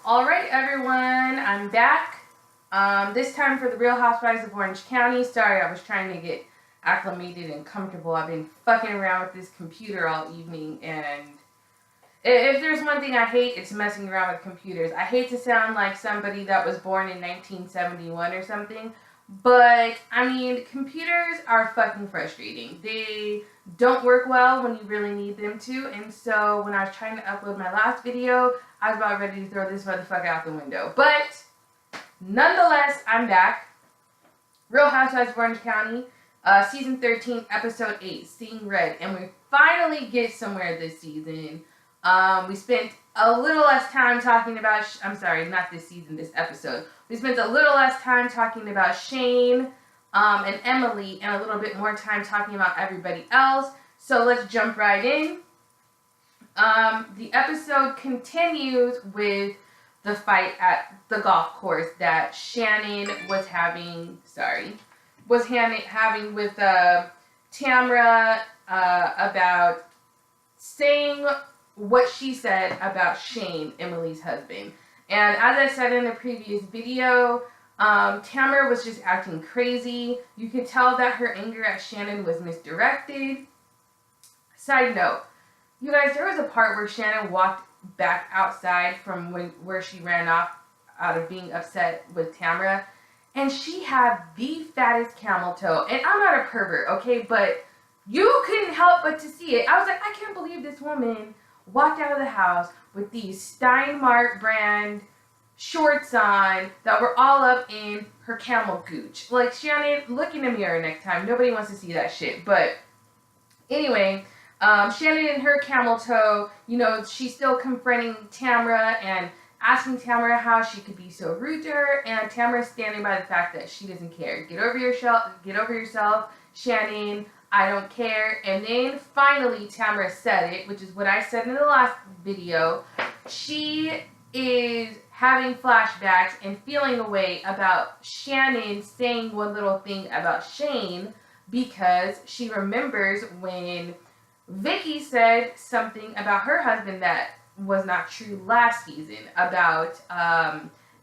Alright everyone, I'm back. This time for the Real Housewives of Orange County. Sorry, I was trying to get acclimated and comfortable. I've been fucking around with this computer all evening, and if there's one thing I hate, it's messing around with computers. I hate to sound like somebody that was born in 1971 or something, but I mean, computers are fucking frustrating. They don't work well when you really need them to, and so when I was trying to upload my last video, I was about ready to throw this motherfucker out the window. But nonetheless, I'm back. Real Housewives of Orange County, season 13, episode 8, Seeing Red, and we finally get somewhere this season. We spent a little less time talking about, I'm sorry, not this season, this episode. We spent a little less time talking about Shane and Emily, and a little bit more time talking about everybody else. So let's jump right in. The episode continues with the fight at the golf course that Shannon was having, having with Tamra about saying what she said about Shane, Emily's husband. And as I said in the previous video, Tamra was just acting crazy. You could tell that her anger at Shannon was misdirected. Side note, you guys, there was a part where Shannon walked back outside from where she ran off out of being upset with Tamra, and she had the fattest camel toe. And I'm not a pervert, okay, but you couldn't help but to see it. I was like, I can't believe this woman walked out of the house with these Steinmart brand shorts on that were all up in her camel gooch. Like, Shannon, look in the mirror next time. Nobody wants to see that shit. But anyway, Shannon and her camel toe, you know, she's still confronting Tamra and asking Tamra how she could be so rude to her, and Tamra's standing by the fact that she doesn't care. Get over yourself, Shannon. I don't care. And then finally Tamra said it, which is what I said in the last video. She is having flashbacks and feeling a way about Shannon saying one little thing about Shane, because she remembers when Vicki said something about her husband that was not true last season about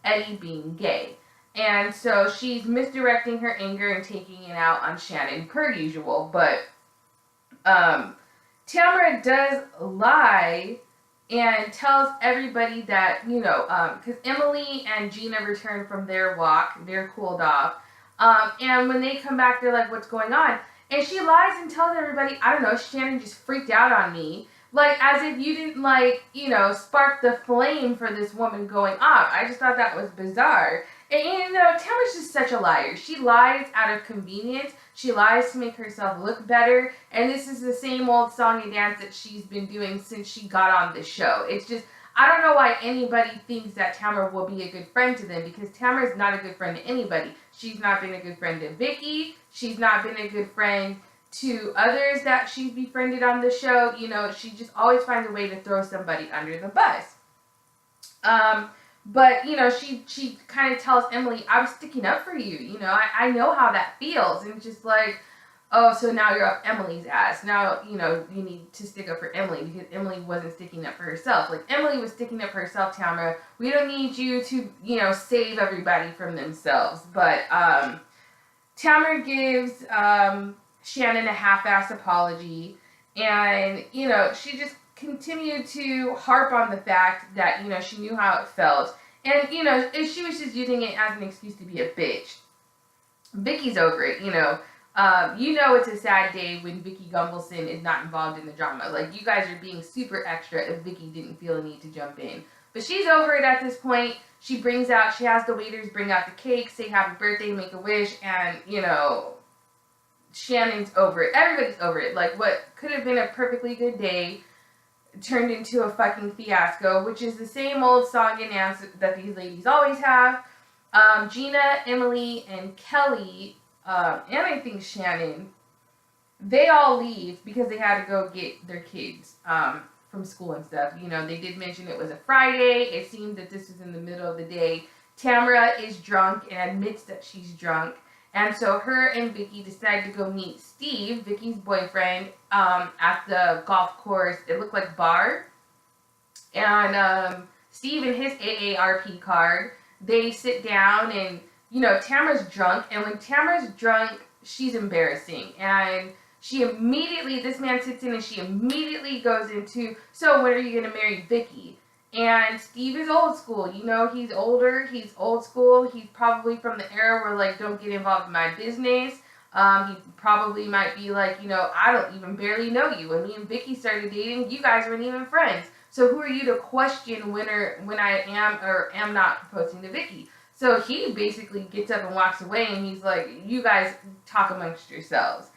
Eddie being gay. And so she's misdirecting her anger and taking it out on Shannon, per usual. But Tamra does lie and tells everybody that, you know, because Emily and Gina returned from their walk, they're cooled off. And when they come back, they're like, what's going on? And she lies and tells everybody, I don't know, Shannon just freaked out on me. Like, as if you didn't, like, you know, spark the flame for this woman going off. I just thought that was bizarre. And, you know, Tamra's just such a liar. She lies out of convenience. She lies to make herself look better. And this is the same old song and dance that she's been doing since she got on the show. It's just, I don't know why anybody thinks that Tamra will be a good friend to them, because Tamra is not a good friend to anybody. She's not been a good friend to Vicki. She's not been a good friend to others that she's befriended on the show. You know, she just always finds a way to throw somebody under the bus. But, you know, she kind of tells Emily, I was sticking up for you. You know, I know how that feels. And it's just like, oh, so now you're up Emily's ass. Now, you know, you need to stick up for Emily because Emily wasn't sticking up for herself. Like, Emily was sticking up for herself, Tamra. We don't need you to, you know, save everybody from themselves. But Tamra gives Shannon a half-ass apology. And, you know, she just continued to harp on the fact that, you know, she knew how it felt. And, you know, she was just using it as an excuse to be a bitch. Vicki's over it, you know. You know it's a sad day when Vicki Gumbelson is not involved in the drama. Like, you guys are being super extra if Vicki didn't feel a need to jump in. But she's over it at this point. She has the waiters bring out the cake, say happy birthday, make a wish, and, you know, Shannon's over it. Everybody's over it. Like, what could have been a perfectly good day turned into a fucking fiasco, which is the same old song and dance that these ladies always have. Gina, Emily, and Kelly, and I think Shannon, they all leave because they had to go get their kids from school and stuff. You know, they did mention it was a Friday. It seemed that this was in the middle of the day. Tamra is drunk and admits that she's drunk. And so her and Vicki decide to go meet Steve, Vicki's boyfriend, at the golf course. It looked like bar. And Steve and his AARP card, they sit down and, you know, Tamra's drunk, and when Tamra's drunk, she's embarrassing. And she immediately, this man sits in and she immediately goes into, so when are you going to marry Vicki? And Steve is old school, you know, he's older, he's old school, he's probably from the era where, like, don't get involved in my business. He probably might be like, you know, I don't even barely know you. When me and Vicki started dating, you guys weren't even friends. So who are you to question when I am or am not proposing to Vicki? So he basically gets up and walks away, and he's like, you guys talk amongst yourselves.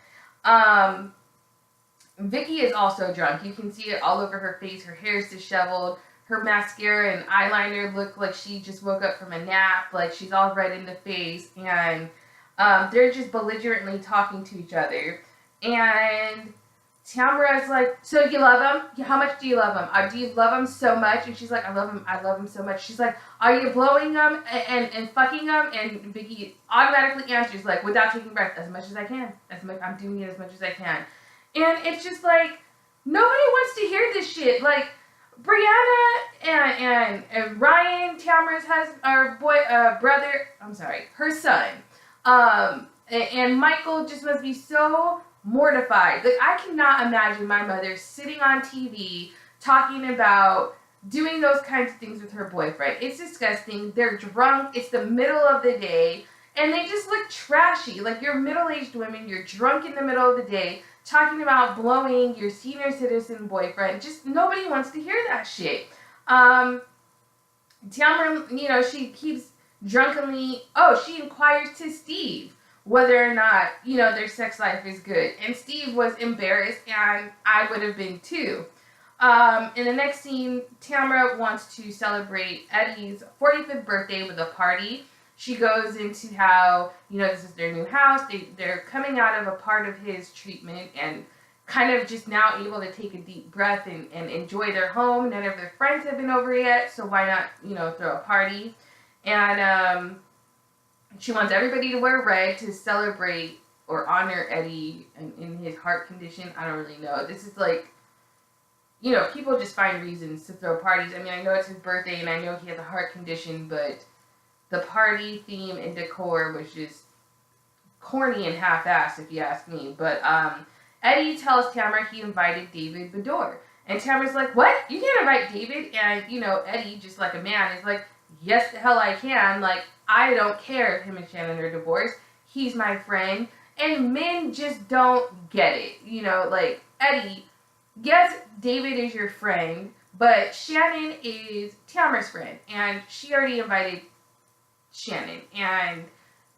Vicki is also drunk. You can see it all over her face. Her hair is disheveled. Her mascara and eyeliner look like she just woke up from a nap. Like, she's all red in the face. And they're just belligerently talking to each other. And Tamra's like, so you love him? How much do you love him? Do you love him so much? And she's like, I love him so much. She's like, are you blowing him and fucking him? And Vicki automatically answers, like, without taking breath, as much as I can. I'm doing it as much as I can. And it's just like, nobody wants to hear this shit. Like, Brianna and Ryan, Tamra's husband, or her son, and Michael just must be so mortified. Like, I cannot imagine my mother sitting on TV talking about doing those kinds of things with her boyfriend. It's disgusting. They're drunk. It's the middle of the day, and they just look trashy. Like, you're middle-aged women. You're drunk in the middle of the day, talking about blowing your senior citizen boyfriend. Just nobody wants to hear that shit. Tamra, you know, she keeps drunkenly, she inquires to Steve whether or not, you know, their sex life is good. And Steve was embarrassed, and I would have been too. In the next scene, Tamra wants to celebrate Eddie's 45th birthday with a party. She goes into how, you know, this is their new house. They're coming out of a part of his treatment and kind of just now able to take a deep breath and enjoy their home. None of their friends have been over yet, so why not, you know, throw a party? And she wants everybody to wear red to celebrate or honor Eddie in his heart condition. I don't really know. This is like, you know, people just find reasons to throw parties. I mean, I know it's his birthday and I know he has a heart condition, but the party theme and decor was just corny and half-assed, if you ask me. But Eddie tells Tamra he invited David Bador. And Tamra's like, what? You can't invite David? And, you know, Eddie, just like a man, is like, yes, the hell I can. Like, I don't care if him and Shannon are divorced. He's my friend. And men just don't get it. You know, like, Eddie, yes, David is your friend, but Shannon is Tamra's friend. And she already invited Shannon. And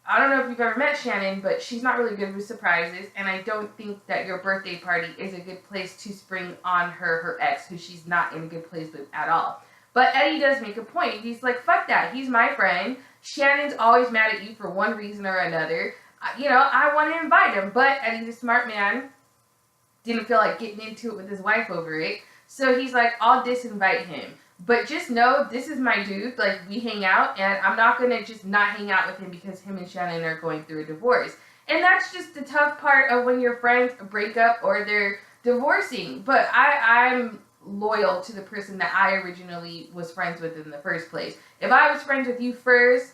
I don't know if you've ever met Shannon, but she's not really good with surprises. And I don't think that your birthday party is a good place to spring on her ex, who she's not in a good place with at all. But Eddie does make a point. He's like, fuck that. He's my friend. Shannon's always mad at you for one reason or another. You know, I want to invite him. But Eddie's a smart man. Didn't feel like getting into it with his wife over it. So he's like, I'll disinvite him. But just know, this is my dude. Like, we hang out. And I'm not going to just not hang out with him because him and Shannon are going through a divorce. And that's just the tough part of when your friends break up or they're divorcing. But I'm loyal to the person that I originally was friends with in the first place. If I was friends with you first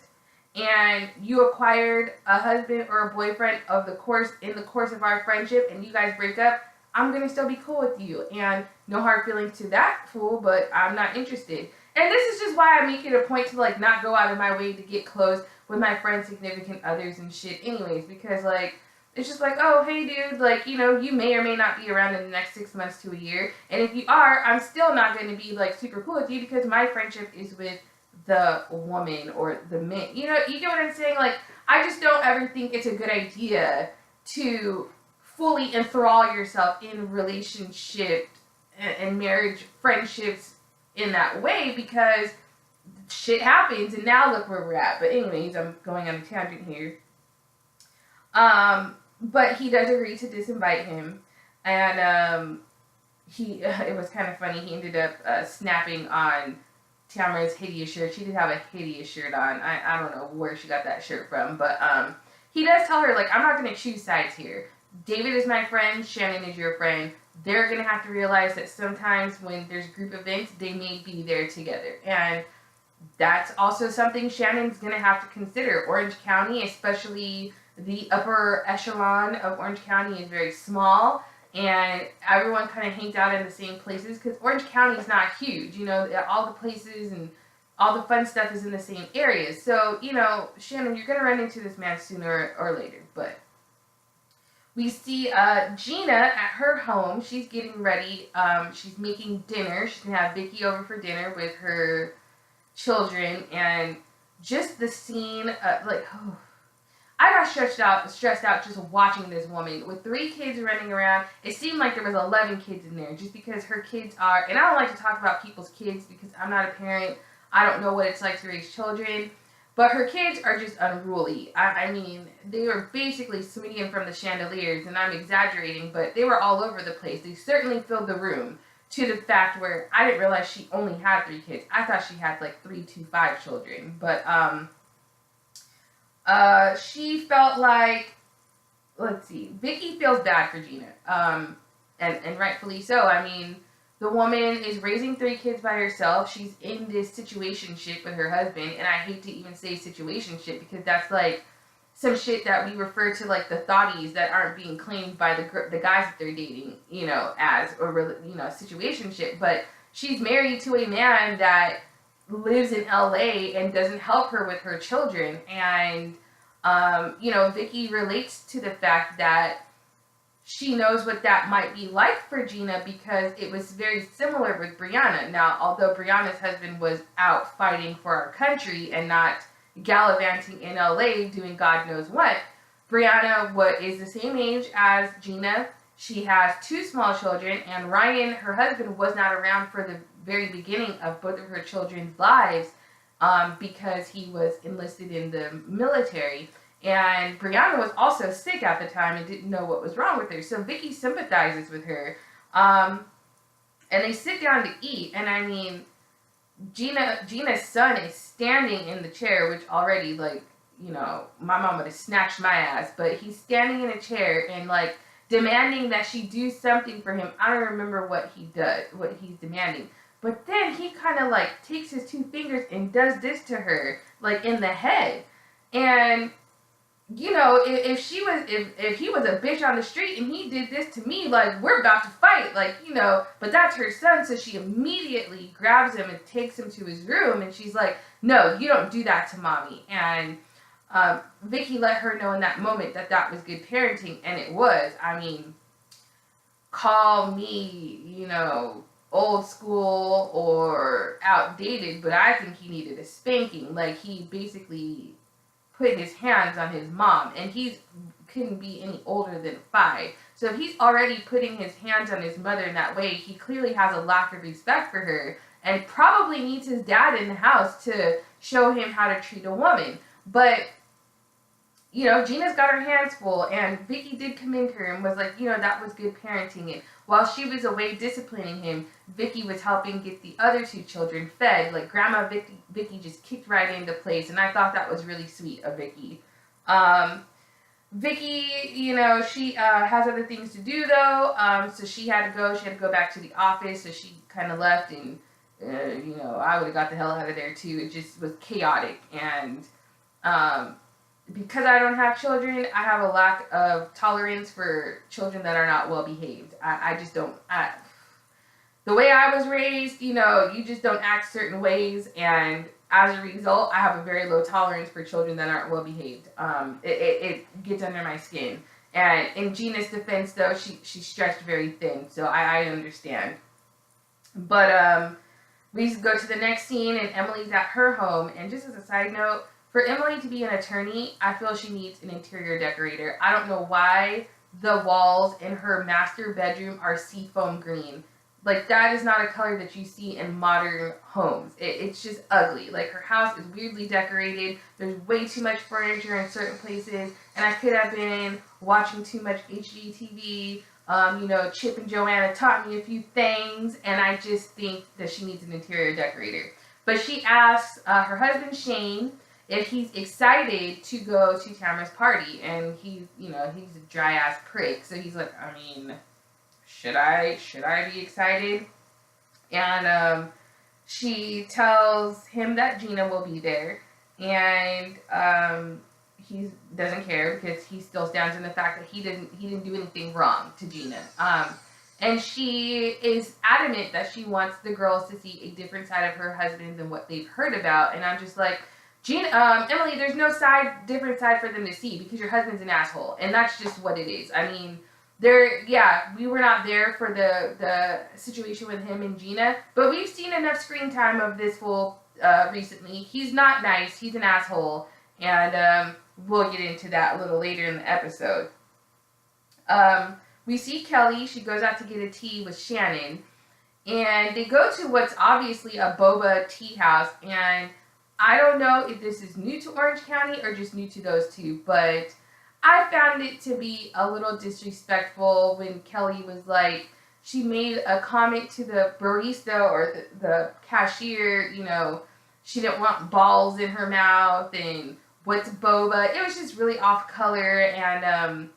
and you acquired a husband or a boyfriend in the course of our friendship and you guys break up, I'm going to still be cool with you. And no hard feelings to that fool, but I'm not interested. And this is just why I make it a point to, like, not go out of my way to get close with my friends' significant others and shit anyways. Because, like, it's just like, oh, hey, dude, like, you know, you may or may not be around in the next 6 months to a year. And if you are, I'm still not going to be, like, super cool with you because my friendship is with the woman or the man. You know, you get what I'm saying? Like, I just don't ever think it's a good idea to fully enthrall yourself in relationship and marriage friendships in that way because shit happens and now look where we're at. But anyways, I'm going on a tangent here. But he does agree to disinvite him, and it was kind of funny. He ended up snapping on Tamra's hideous shirt. She did have a hideous shirt on. I don't know where she got that shirt from, but he does tell her, like, I'm not going to choose sides here. David is my friend. Shannon is your friend. they're going to have to realize that sometimes when there's group events, they may be there together. And that's also something Shannon's going to have to consider. Orange County, especially the upper echelon of Orange County, is very small, and everyone kind of hangs out in the same places because Orange County is not huge. All the places and all the fun stuff is in the same areas. So, Shannon, you're going to run into this man sooner or later. But we see Gina at her home. She's getting ready. She's making dinner. She's going to have Vicki over for dinner with her children, and just the scene, I got stressed out just watching this woman with 3 kids running around. It seemed like there was 11 kids in there, just because her kids are, and I don't like to talk about people's kids because I'm not a parent. I don't know what it's like to raise children, but her kids are just unruly. I mean, they were basically swinging from the chandeliers, and I'm exaggerating, but they were all over the place. They certainly filled the room, to the fact where I didn't realize she only had 3 kids. I thought she had 3 to 5 children. But she felt like, let's see, Vicki feels bad for Gina. And rightfully so. I mean, the woman is raising 3 kids by herself. She's in this situationship with her husband. And I hate to even say situationship because that's some shit that we refer to the thotties that aren't being claimed by the guys that they're dating, as a situationship. But she's married to a man that lives in LA and doesn't help her with her children. And, Vicki relates to the fact that she knows what that might be like for Gina because it was very similar with Brianna. Now, although Brianna's husband was out fighting for our country and not gallivanting in LA doing God knows what, Brianna is the same age as Gina. She has 2 small children, and Ryan, her husband, was not around for the very beginning of both of her children's lives because he was enlisted in the military. And Brianna was also sick at the time and didn't know what was wrong with her. So Vicki sympathizes with her. And they sit down to eat, and I mean, Gina's son is standing in the chair, which already, my mom would have snatched my ass, but he's standing in a chair and, demanding that she do something for him. I don't remember what he's demanding. But then he kind of, takes his 2 fingers and does this to her, in the head. And, if he was a bitch on the street and he did this to me, we're about to fight, but that's her son, so she immediately grabs him and takes him to his room, and she's like, no, you don't do that to mommy. And Vicki let her know in that moment that was good parenting, and it was. I mean, call me, old school or outdated, but I think he needed a spanking. He basically put his hands on his mom, and he couldn't be any older than 5. So if he's already putting his hands on his mother in that way, he clearly has a lack of respect for her and probably needs his dad in the house to show him how to treat a woman. But, Gina's got her hands full, and Vicki did commend her and was like, that was good parenting. And while she was away disciplining him, Vicki was helping get the other 2 children fed. Grandma Vicki just kicked right into place, and I thought that was really sweet of Vicki. Vicki, she has other things to do, though, so she had to go. She had to go back to the office, so she kind of left, and, I would have got the hell out of there, too. It just was chaotic, and because I don't have children, I have a lack of tolerance for children that are not well behaved. I just don't. The way I was raised, you just don't act certain ways, and as a result, I have a very low tolerance for children that aren't well behaved. It gets under my skin. And in Gina's defense, though, she's stretched very thin, so I understand. But we go to the next scene, and Emily's at her home. And just as a side note, for Emily to be an attorney, I feel she needs an interior decorator. I don't know why the walls in her master bedroom are seafoam green. That is not a color that you see in modern homes. It's just ugly. Her house is weirdly decorated. There's way too much furniture in certain places. And I could have been watching too much HGTV. Chip and Joanna taught me a few things. And I just think that she needs an interior decorator. But she asks her husband, Shane, if he's excited to go to Tamra's party. And he's a dry-ass prick. So he's like, I mean, should I be excited? And she tells him that Gina will be there, and he doesn't care because he still stands in the fact that he didn't do anything wrong to Gina. And she is adamant that she wants the girls to see a different side of her husband than what they've heard about. And I'm just like, Gina, Emily, there's no different side for them to see because your husband's an asshole, and that's just what it is. I mean, we were not there for the situation with him and Gina, but we've seen enough screen time of this fool recently. He's not nice. He's an asshole, and we'll get into that a little later in the episode. We see Kelly. She goes out to get a tea with Shannon, and they go to what's obviously a boba tea house, and I don't know if this is new to Orange County or just new to those two, but I found it to be a little disrespectful when Kelly was like, she made a comment to the barista or the cashier, you know, she didn't want balls in her mouth and what's boba. It was just really off color, and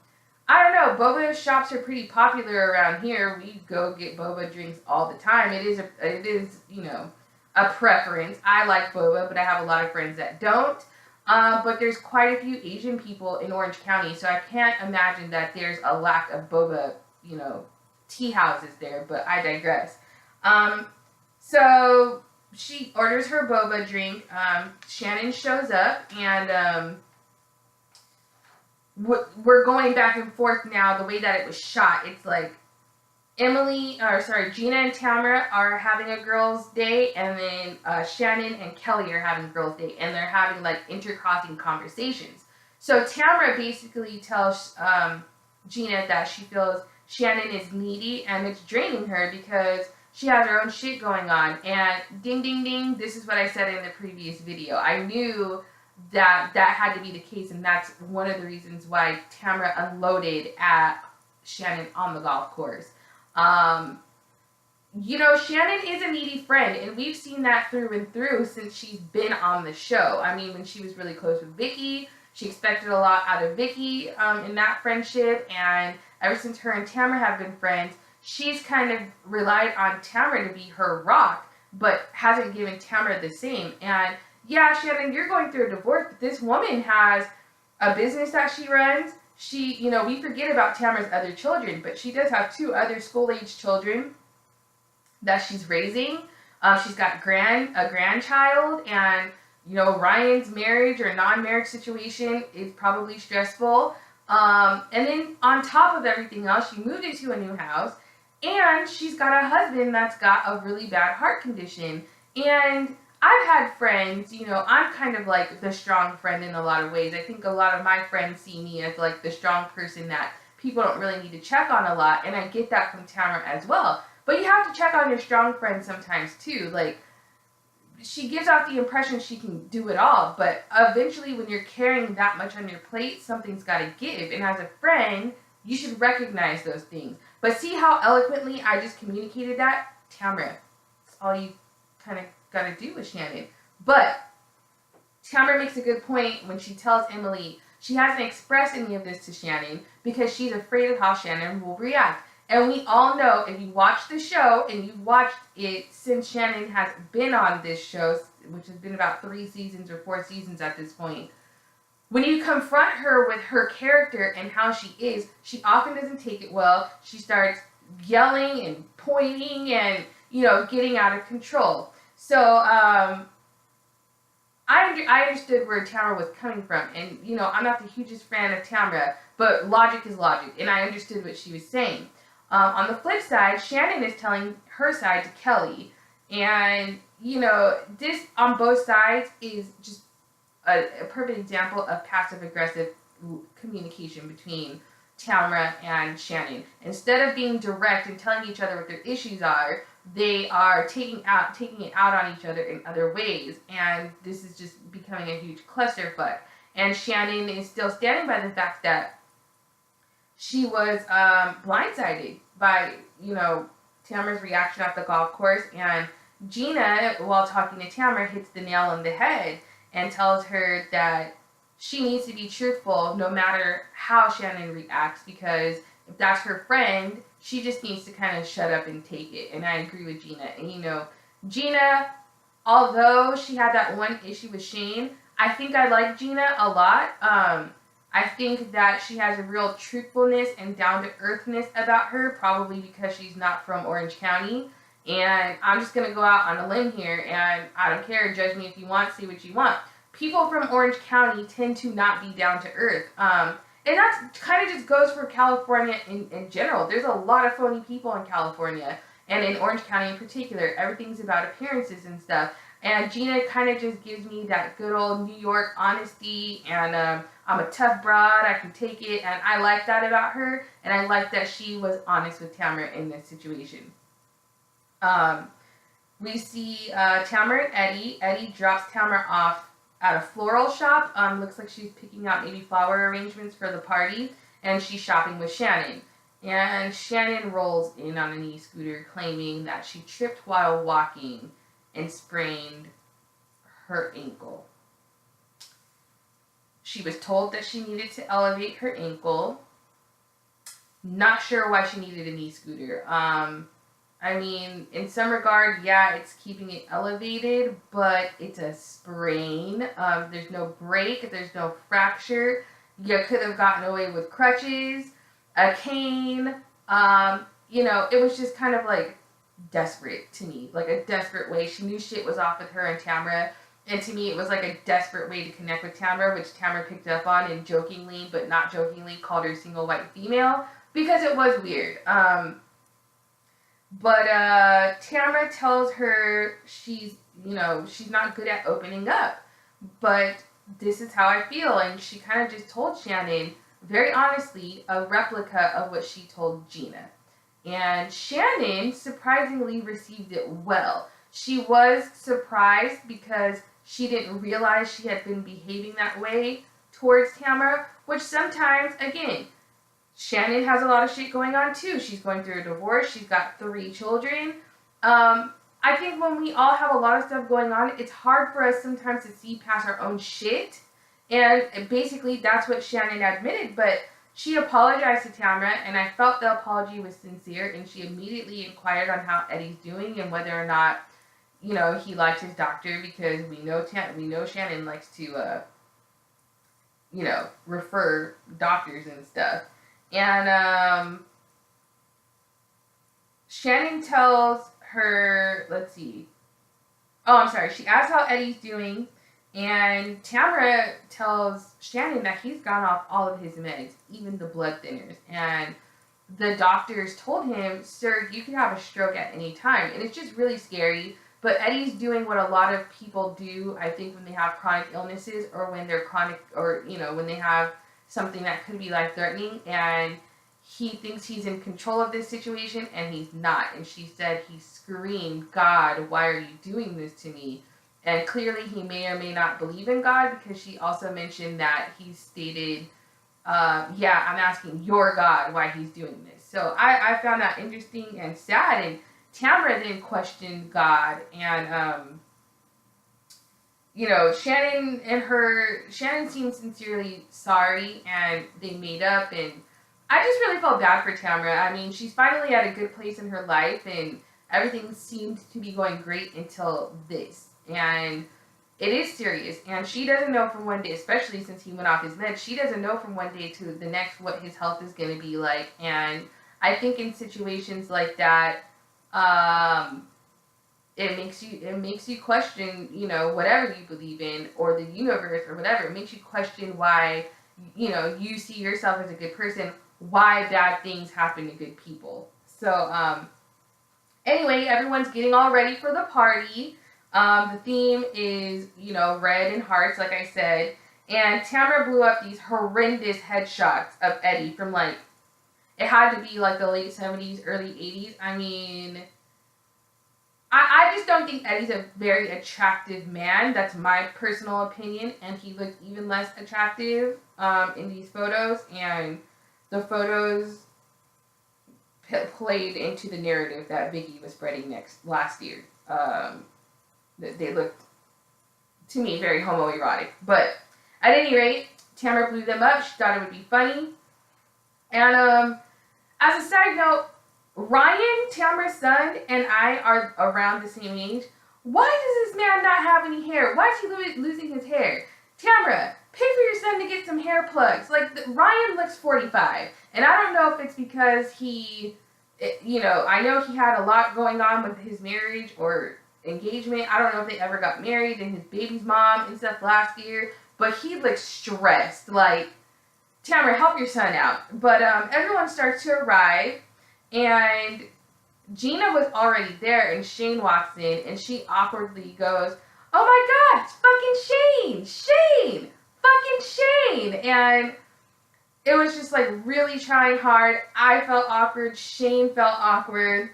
I don't know, boba shops are pretty popular around here. We go get boba drinks all the time. It is, you know, a preference. I like boba, but I have a lot of friends that don't. But there's quite a few Asian people in Orange County, so I can't imagine that there's a lack of boba, you know, tea houses there, but I digress. So she orders her boba drink. Shannon shows up, and we're going back and forth now. The way that it was shot, it's like Gina and Tamra are having a girls' day, and then Shannon and Kelly are having a girls' day, and they're having like intercrossing conversations. So Tamra basically tells Gina that she feels Shannon is needy and it's draining her because she has her own shit going on. And ding, ding, ding, this is what I said in the previous video. I knew that had to be the case, and that's one of the reasons why Tamra unloaded at Shannon on the golf course. You know, Shannon is a needy friend, and we've seen that through and through since she's been on the show. I mean, when she was really close with Vicki, she expected a lot out of Vicki in that friendship, and ever since her and Tamra have been friends, she's kind of relied on Tamra to be her rock, but hasn't given Tamra the same. And yeah, Shannon, you're going through a divorce, but this woman has a business that she runs. She, you know, we forget about Tamra's other children, but she does have 2 other school-age children that she's raising. She's got a grandchild, and, you know, Ryan's marriage or non-marriage situation is probably stressful. And then on top of everything else, she moved into a new house, and she's got a husband that's got a really bad heart condition. And I've had friends, you know, I'm kind of like the strong friend in a lot of ways. I think a lot of my friends see me as like the strong person that people don't really need to check on a lot, and I get that from Tamra as well. But you have to check on your strong friends sometimes too. Like, she gives off the impression she can do it all, but eventually when you're carrying that much on your plate, something's got to give. And as a friend, you should recognize those things. But see how eloquently I just communicated that? Tamra, that's all you kind of got to do with Shannon. But Tamra makes a good point when she tells Emily she hasn't expressed any of this to Shannon because she's afraid of how Shannon will react. And we all know, if you watch the show, and you've watched it since Shannon has been on this show, which has been about 3 seasons or 4 seasons at this point, when you confront her with her character and how she is, she often doesn't take it well. She starts yelling and pointing and, you know, getting out of control. So, I understood where Tamra was coming from. And, you know, I'm not the hugest fan of Tamra, but logic is logic. And I understood what she was saying. On the flip side, Shannon is telling her side to Kelly. And, you know, this on both sides is just a perfect example of passive-aggressive communication between Tamra and Shannon. Instead of being direct and telling each other what their issues are, they are taking it out on each other in other ways. And this is just becoming a huge clusterfuck. And Shannon is still standing by the fact that she was blindsided by, you know, Tamra's reaction at the golf course. And Gina, while talking to Tamra, hits the nail on the head and tells her that she needs to be truthful no matter how Shannon reacts, because if that's her friend, She just needs to kind of shut up and take it. And I agree with Gina. And you know, Gina, although she had that one issue with Shane, I think I like Gina a lot. I think that she has a real truthfulness and down-to-earthness about her, probably because she's not from Orange County. And I'm just going to go out on a limb here, and I don't care, judge me if you want, say what you want. People from Orange County tend to not be down-to-earth. And that kind of just goes for California in general. There's a lot of phony people in California, and in Orange County in particular. Everything's about appearances and stuff. And Gina kind of just gives me that good old New York honesty, and I'm a tough broad, I can take it, and I like that about her, and I like that she was honest with Tamra in this situation. We see Tamra and Eddie. Eddie drops Tamra off at a floral shop. Looks like she's picking out maybe flower arrangements for the party, and she's shopping with Shannon. And Shannon rolls in on an e-scooter, claiming that she tripped while walking and sprained her ankle. She was told that she needed to elevate her ankle. Not sure why she needed an e-scooter. I mean, in some regard, yeah, it's keeping it elevated, but it's a sprain. There's no break. There's no fracture. You could have gotten away with crutches, a cane. You know, it was just kind of like desperate to me, like a desperate way. She knew shit was off with her and Tamra, and to me it was like a desperate way to connect with Tamra, which Tamra picked up on and jokingly, but not jokingly, called her single white female, because it was weird. But Tamra tells her she's not good at opening up, but this is how I feel, and she kind of just told Shannon, very honestly, a replica of what she told Gina. And Shannon surprisingly received it well. She was surprised because she didn't realize she had been behaving that way towards Tamra, which sometimes, again, Shannon has a lot of shit going on too. She's going through a divorce. She's got 3 children. I think when we all have a lot of stuff going on, it's hard for us sometimes to see past our own shit. And basically that's what Shannon admitted, but she apologized to Tamra, and I felt the apology was sincere, and she immediately inquired on how Eddie's doing and whether or not, you know, he liked his doctor, because we know Shannon likes to, you know, refer doctors and stuff. And Shannon tells her, let's see. Oh, I'm sorry. She asks how Eddie's doing, and Tamra tells Shannon that he's gone off all of his meds, even the blood thinners. And the doctors told him, sir, you could have a stroke at any time. And it's just really scary. But Eddie's doing what a lot of people do, I think, when they have chronic illnesses, or when they're chronic, or, you know, when they have something that could be life-threatening, and he thinks he's in control of this situation, and he's not. And she said he screamed, God, why are you doing this to me? And clearly he may or may not believe in God, because she also mentioned that he stated, yeah, I'm asking your God why he's doing this. So I found that interesting and sad. And Tamra then questioned God, and you know, Shannon seemed sincerely sorry, and they made up, and I just really felt bad for Tamra. I mean, she's finally at a good place in her life, and everything seemed to be going great until this. And it is serious, and she doesn't know from one day, especially since he went off his meds, she doesn't know from one day to the next what his health is going to be like. And I think in situations like that, it makes you question, you know, whatever you believe in, or the universe, or whatever. It makes you question why, you know, you see yourself as a good person, why bad things happen to good people. So, anyway, everyone's getting all ready for the party. The theme is, you know, red and hearts, like I said. And Tamra blew up these horrendous headshots of Eddie from, like, it had to be, like, the late 70s, early 80s. I mean, I just don't think Eddie's a very attractive man. That's my personal opinion. And he looked even less attractive in these photos. And the photos played into the narrative that Vicki was spreading last year. They looked, to me, very homoerotic. But at any rate, Tamra blew them up. She thought it would be funny. And as a side note, Ryan, Tamra's son, and I are around the same age. Why does this man not have any hair? Why is he losing his hair? Tamra, pay for your son to get some hair plugs. Like, Ryan looks 45. And I don't know if it's because I know he had a lot going on with his marriage or engagement. I don't know if they ever got married and his baby's mom and stuff last year. But he looks stressed. Like, Tamra, help your son out. But everyone starts to arrive. And Gina was already there, and Shane walks in, and she awkwardly goes, "Oh my God, it's fucking Shane! Fucking Shane!" And it was just like really trying hard. I felt awkward. Shane felt awkward.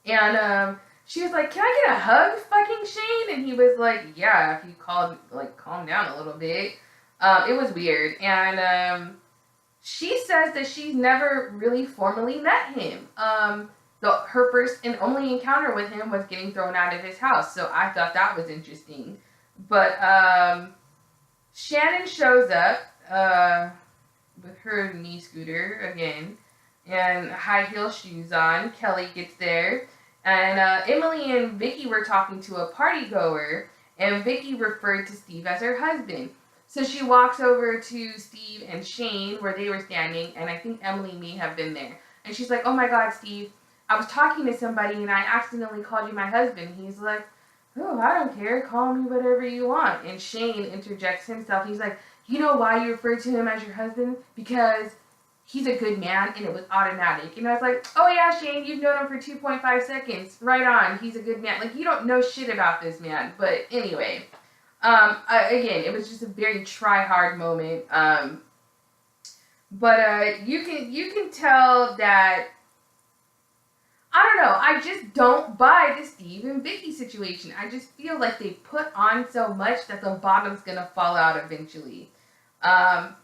And she was like, "Can I get a hug, fucking Shane?" And he was like, "Yeah, if you calm down a little bit." It was weird. And she says that she's never really formally met him. Her first and only encounter with him was getting thrown out of his house. So I thought that was interesting. But Shannon shows up with her knee scooter again and high heel shoes on. Kelly gets there. And Emily and Vicki were talking to a party goer. And Vicki referred to Steve as her husband. So she walks over to Steve and Shane where they were standing. And I think Emily may have been there. And she's like, "Oh my God, Steve. I was talking to somebody and I accidentally called you my husband." He's like, "Oh, I don't care. Call me whatever you want." And Shane interjects himself. He's like, "You know why you referred to him as your husband? Because he's a good man and it was automatic." And I was like, "Oh yeah, Shane, you've known him for 2.5 seconds. Right on. He's a good man." Like, you don't know shit about this man. But anyway, again, it was just a very try-hard moment. But you can tell that, I don't know, I just don't buy the Steve and Vicki situation. I just feel like they put on so much that the bottom's gonna fall out eventually. But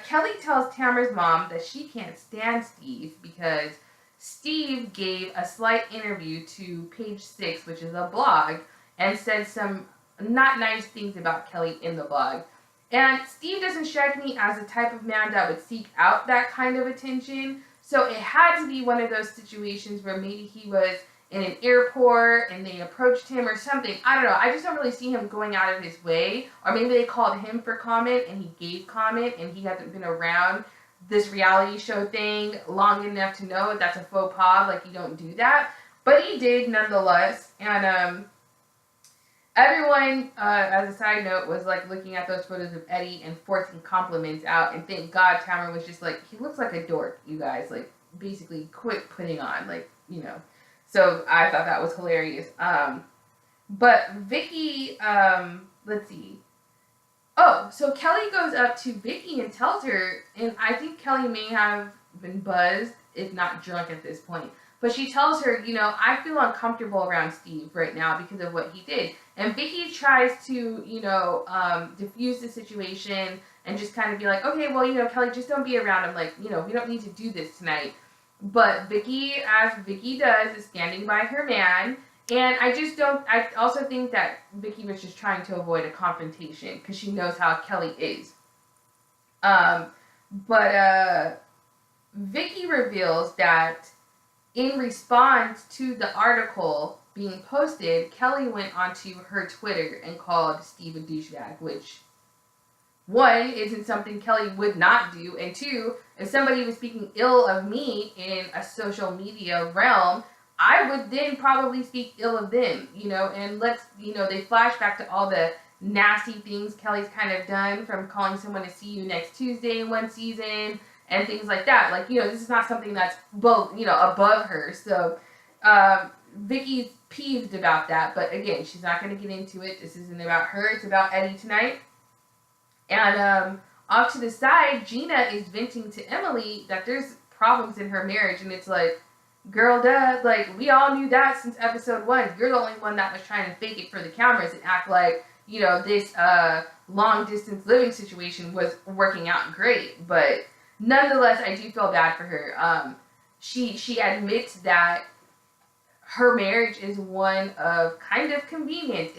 Kelly tells Tamra's mom that she can't stand Steve because Steve gave a slight interview to Page 6, which is a blog, and said some not nice things about Kelly in the blog. And Steve doesn't strike me as the type of man that would seek out that kind of attention. So it had to be one of those situations where maybe he was in an airport and they approached him or something. I don't know. I just don't really see him going out of his way. Or maybe they called him for comment and he gave comment and he hasn't been around this reality show thing long enough to know that's a faux pas. Like, you don't do that. But he did nonetheless. And everyone, as a side note, was like looking at those photos of Eddie and forcing compliments out. And thank God Tamra was just like, "He looks like a dork, you guys. Like, basically quit putting on." Like, you know. So I thought that was hilarious. But Vicki, let's see. Oh, so Kelly goes up to Vicki and tells her, and I think Kelly may have been buzzed, if not drunk at this point. But she tells her, "I feel uncomfortable around Steve right now because of what he did." And Vicki tries to, diffuse the situation and just kind of be like, "Okay, well, Kelly, just don't be around him. Like, we don't need to do this tonight." But Vicki, as Vicki does, is standing by her man. And I also think that Vicki was just trying to avoid a confrontation because she knows how Kelly is. But Vicki reveals that in response to the article being posted, Kelly went onto her Twitter and called Steve a douchebag, which, one, isn't something Kelly would not do, and two, if somebody was speaking ill of me in a social media realm, I would then probably speak ill of them, and they flash back to all the nasty things Kelly's kind of done, from calling someone to see you next Tuesday in one season, and things like that. Like, this is not something that's above her. So, Vicki's peeved about that, but again, she's not going to get into it. This isn't about her. It's about Eddie tonight. And off to the side, Gina is venting to Emily that there's problems in her marriage, and it's like, girl, duh, like, we all knew that since episode 1. You're the only one that was trying to fake it for the cameras and act like, this long-distance living situation was working out great. But nonetheless, I do feel bad for her. She admits that her marriage is one of kind of convenience.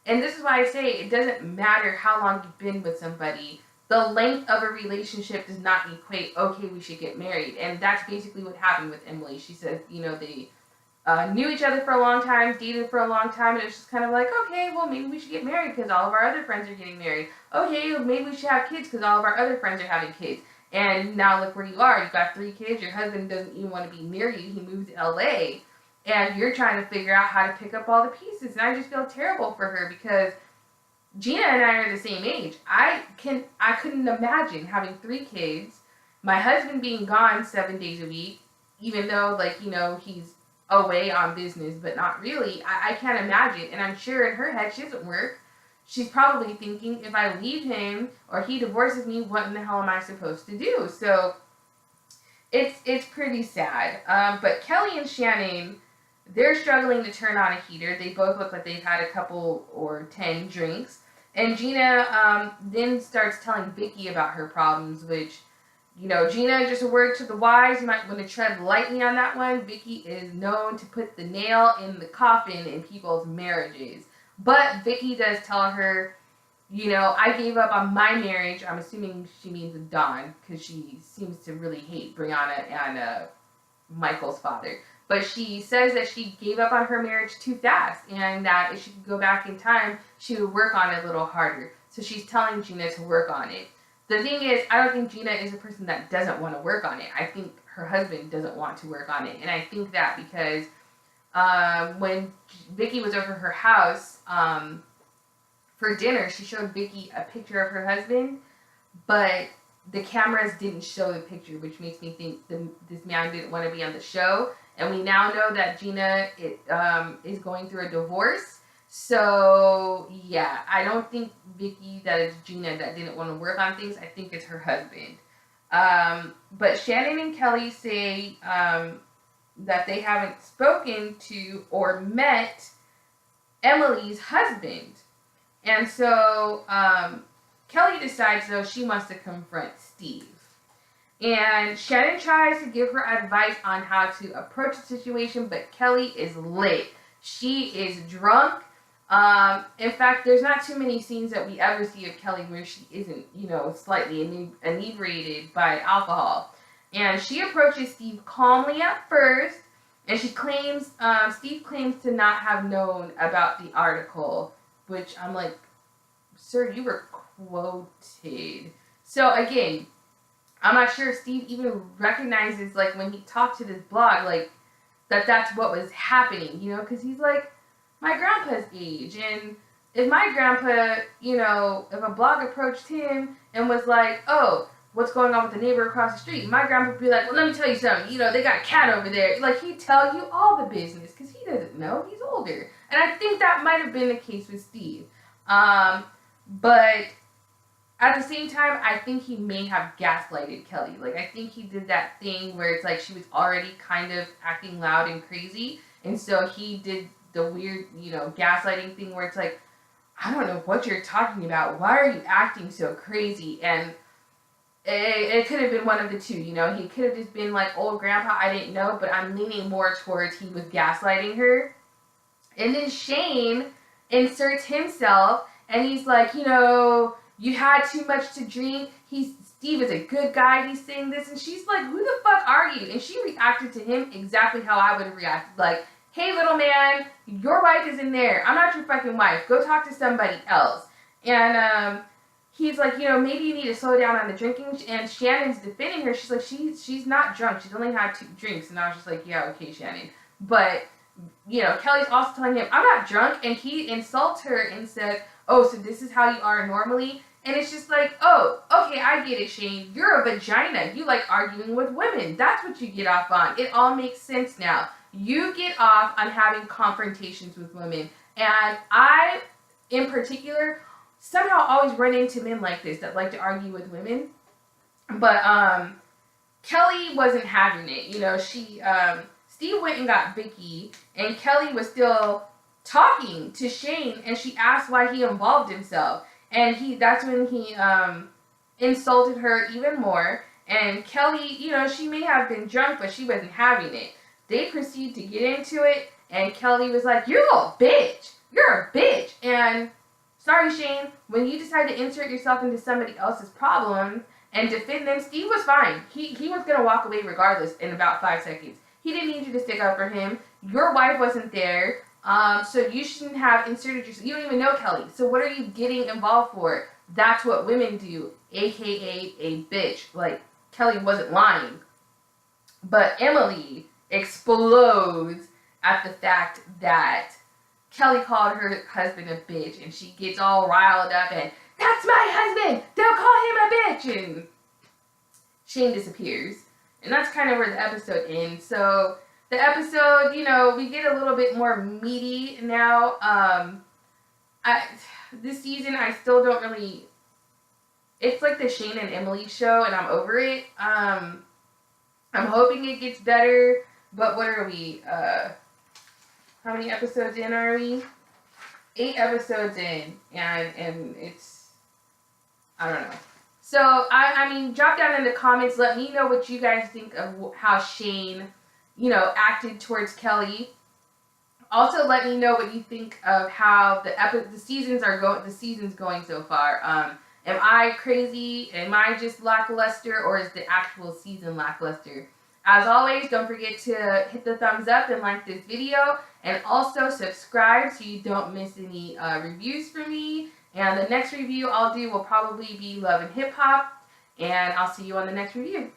And this is why I say it doesn't matter how long you've been with somebody. the length of a relationship does not equate, okay, we should get married. And that's basically what happened with Emily. She said, you know, they knew each other for a long time, dated for a long time, and it was just kind of like, okay, well, maybe we should get married because all of our other friends are getting married. Okay, well, maybe we should have kids because all of our other friends are having kids. And now look where you are. You've got 3 kids. Your husband doesn't even want to be near you. He moved to LA. And you're trying to figure out how to pick up all the pieces. And I just feel terrible for her because Gina and I are the same age. I couldn't imagine having 3 kids, my husband being gone 7 days a week, even though, like, you know, he's away on business, but not really. I can't imagine. And I'm sure in her head, she doesn't work. She's probably thinking, if I leave him or he divorces me, what in the hell am I supposed to do? So it's pretty sad. But Kelly and Shannon, they're struggling to turn on a heater. They both look like they've had a couple or 10 drinks. And Gina then starts telling Vicki about her problems, which, you know, Gina, just a word to the wise, you might want to tread lightly on that one. Vicki is known to put the nail in the coffin in people's marriages. But Vicki does tell her, you know, I gave up on my marriage. I'm assuming she means with Dawn, because she seems to really hate Brianna and Michael's father. But she says that she gave up on her marriage too fast, and that if she could go back in time, she would work on it a little harder. So she's telling Gina to work on it. The thing is, I don't think Gina is a person that doesn't want to work on it. I think her husband doesn't want to work on it. And I think that because when Vicki was over her house for dinner, she showed Vicki a picture of her husband, but the cameras didn't show the picture, which makes me think this man didn't want to be on the show. And we now know that Gina is going through a divorce. So, yeah, I don't think Vicki, that it's Gina that didn't want to work on things. I think it's her husband. But Shannon and Kelly say that they haven't spoken to or met Emily's husband. And so Kelly decides, though, she wants to confront Steve. And Shannon tries to give her advice on how to approach the situation, but Kelly is lit. She is drunk. In fact, there's not too many scenes that we ever see of Kelly where she isn't, you know, slightly inebriated by alcohol. And she approaches Steve calmly at first, and she claims, Steve claims to not have known about the article, which I'm like, sir, you were quoted. So again, I'm not sure if Steve even recognizes, like, when he talked to this blog, like, that's what was happening, you know, because he's like, my grandpa's age, and if my grandpa, you know, if a blog approached him and was like, oh, what's going on with the neighbor across the street, my grandpa would be like, well, let me tell you something, you know, they got a cat over there. Like, he'd tell you all the business, because he doesn't know, he's older. And I think that might have been the case with Steve. But at the same time, I think he may have gaslighted Kelly. Like, I think he did that thing where it's like she was already kind of acting loud and crazy, and so he did the weird, you know, gaslighting thing where it's like, I don't know what you're talking about. Why are you acting so crazy? And it could have been one of the two, you know. He could have just been like, old grandpa, I didn't know, but I'm leaning more towards he was gaslighting her. And then Shane inserts himself, and he's like, you know, you had too much to drink. Steve is a good guy. He's saying this. And she's like, who the fuck are you? And she reacted to him exactly how I would have reacted. Like, hey, little man, your wife is in there. I'm not your fucking wife. Go talk to somebody else. And he's like, you know, maybe you need to slow down on the drinking. And Shannon's defending her. She's like, she's not drunk. She's only had 2 drinks. And I was just like, yeah, okay, Shannon. But, you know, Kelly's also telling him, I'm not drunk. And he insults her and says, oh, so this is how you are normally? And it's just like, oh, okay, I get it, Shane. You're a vagina. You like arguing with women. That's what you get off on. It all makes sense now. You get off on having confrontations with women. And I, in particular, somehow always run into men like this that like to argue with women. But Kelly wasn't having it. You know, Steve went and got Vicki, and Kelly was still talking to Shane, and she asked why he involved himself. And that's when he insulted her even more. And Kelly, you know, she may have been drunk, but she wasn't having it. They proceed to get into it, and Kelly was like, you're a little bitch. You're a bitch. And Sorry, Shane, when you decide to insert yourself into somebody else's problem and defend them, Steve was fine. He was going to walk away regardless in about 5 seconds. He didn't need you to stick up for him. Your wife wasn't there, so you shouldn't have inserted yourself. You don't even know Kelly, so what are you getting involved for? That's what women do, aka a bitch. Like, Kelly wasn't lying. But Emily explodes at the fact that Kelly called her husband a bitch, and she gets all riled up and, that's my husband! Don't call him a bitch! And Shane disappears. And that's kind of where the episode ends. So the episode, you know, we get a little bit more meaty now. This season, I still don't really... It's like the Shane and Emily show, and I'm over it. I'm hoping it gets better, but what are we? How many episodes in are we? 8 episodes in, and it's, I don't know. So, I mean, drop down in the comments. Let me know what you guys think of how Shane, you know, acted towards Kelly. Also, let me know what you think of how the season's going so far. Am I crazy? Am I just lackluster? Or is the actual season lackluster? As always, don't forget to hit the thumbs up and like this video. And also subscribe so you don't miss any reviews from me. And the next review I'll do will probably be Love and Hip Hop. And I'll see you on the next review.